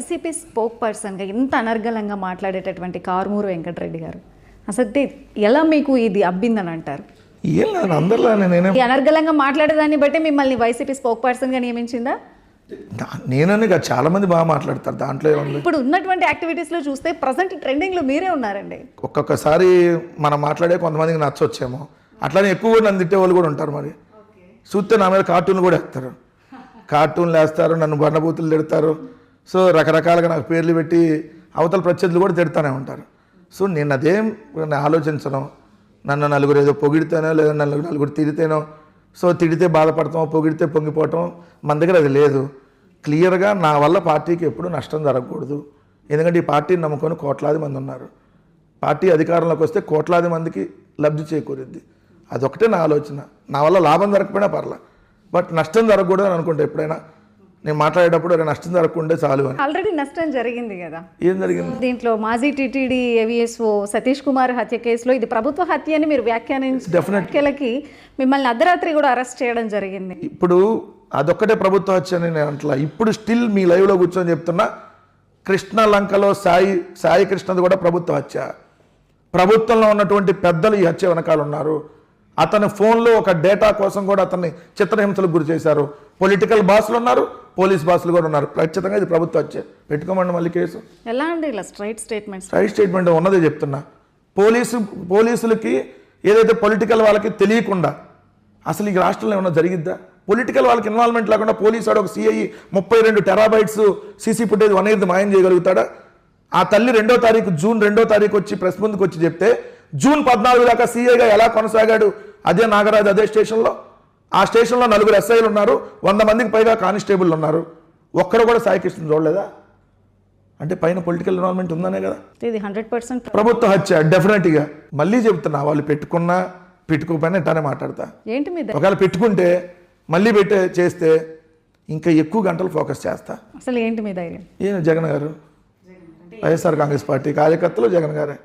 YCP spoke పర్సన్గా ఇంత అనర్గళంగా మాట్లాడేటటువంటి కారుమూరు వెంకటరెడ్డి గారు అసలు ఎలా మీకు ఇది అబ్బిందని అంటారు? ఏం లేదు, అందరిలానే నేనే ఈ అనర్గళంగా మాట్లాడేదాన్ని బట్టి మిమ్మల్ని వైసీపీ స్పోక్ పర్సన్గా నియమించిందా? నేనని కాదు, చాలా మంది బాగా మాట్లాడతారు, దాంట్లో ఏముంది. ఇప్పుడు ఉన్నటువంటి యాక్టివిటీస్లో చూస్తే ప్రజెంట్ ట్రెండింగ్లో మీరే ఉన్నారండి. ఒక్కొక్కసారి మనం మాట్లాడే కొంతమందికి నచ్చొచ్చేమో, అట్లానే ఎక్కువ నన్ను తిట్టే వాళ్ళు కూడా ఉంటారు. మరి చూస్తే నా మీద కార్టూన్లు కూడా వేస్తారు, కార్టూన్లు వేస్తారు, నన్ను బండబూతులు తిడతారు. సో రకరకాలుగా నాకు పేర్లు పెట్టి అవతల ప్రత్యర్థులు కూడా తిడతానే ఉంటారు. సో నేను అదేం ఆలోచించను. నన్ను నలుగురు ఏదో పొగిడితేనో లేదా నలుగురు తిడితేనో, సో తిడితే బాధపడతాం, పొగిడితే పొంగిపోవటం మన దగ్గర అది లేదు. క్లియర్గా నా వల్ల పార్టీకి ఎప్పుడు నష్టం జరగకూడదు. ఎందుకంటే ఈ పార్టీని నమ్ముకొని కోట్లాది మంది ఉన్నారు. పార్టీ అధికారంలోకి వస్తే కోట్లాది మందికి లబ్ధి చేకూరుద్ది. అదొకటే నా ఆలోచన. నా వల్ల లాభం జరగకపోయినా పర్లా, బట్ నష్టం జరగకూడదు అని అనుకుంటే ఎప్పుడైనా నేను మాట్లాడేటప్పుడు నష్టం జరగకుండే చాలు అని. ఆల్రెడీ నష్టం జరిగింది కదా. ఏం జరిగింది? దీంట్లో మాజీ టీటీడీ ఏవిఎస్ఓ సతీష్ కుమార్ హత్య కేసులో ఇది ప్రభుత్వ హత్య అని మీరు వ్యాఖ్యానించకి మిమ్మల్ని అర్ధరాత్రి కూడా అరెస్ట్ చేయడం జరిగింది. ఇప్పుడు అదొక్కటే ప్రభుత్వ హత్య అని నేను అంటలా. ఇప్పుడు స్టిల్ మీ లైవ్లో కూర్చొని చెప్తున్నా, కృష్ణ లంకలో సాయి కృష్ణది కూడా ప్రభుత్వ హత్య. ప్రభుత్వంలో ఉన్నటువంటి పెద్దలు ఈ హత్య వెనకాల ఉన్నారు. అతని ఫోన్లో ఒక డేటా కోసం కూడా అతన్ని చిత్రహింసలకు గురి చేశారు. పొలిటికల్ బాసులు ఉన్నారు, పోలీస్ బాసులు కూడా ఉన్నారు. ఖచ్చితంగా ఇది ప్రభుత్వ హత్య. పెట్టుకోమండి మళ్ళీ కేసు. ఎలా అండి ఇలా స్ట్రైట్ స్టేట్మెంట్ ఉన్నదే చెప్తున్నా. పోలీసులకి ఏదైతే పొలిటికల్ వాళ్ళకి తెలియకుండా అసలు ఈ రాష్ట్రంలో ఏమన్నా జరిగిద్దా? పొలిటికల్ వాళ్ళకి ఇన్వాల్వ్మెంట్ లేకుండా పోలీసు వాడు ఒక సిఐ 32 టెరాబైట్స్ సీసీ ఫుటేజ్ 1 మాయం చేయగలుగుతాడా? ఆ తల్లి జూన్ 2వ తారీఖు వచ్చి ప్రెస్ ముందుకు వచ్చి చెప్తే జూన్ 14 దాకా సీఐగా ఎలా కొనసాగాడు? అదే నాగరాజు అదే స్టేషన్లో. ఆ స్టేషన్లో 4 ఎస్ఐలు ఉన్నారు, 100 మందికి పైగా కానిస్టేబుల్ ఉన్నారు. ఒక్కరు కూడా సాయికృష్ణ చూడలేదా? అంటే పైన పొలిటికల్ ఇన్వాల్వ్మెంట్ ఉందనే కదా. ఇది 100% ప్రభుత్వ హత్య డెఫినెట్గా. మళ్ళీ చెప్తున్నా, వాళ్ళు పెట్టుకున్నా పెట్టుకోకపోయినా ఇట్లానే మాట్లాడతా. ఏంటి మీద ఒకవేళ పెట్టుకుంటే మళ్ళీ చేస్తే ఇంకా ఎక్కువ గంటలు ఫోకస్ చేస్తా. అసలు ఏంటి మీద? జగన్ గారు, వైఎస్ఆర్ కాంగ్రెస్ పార్టీ కార్యకర్తలు జగన్ గారే.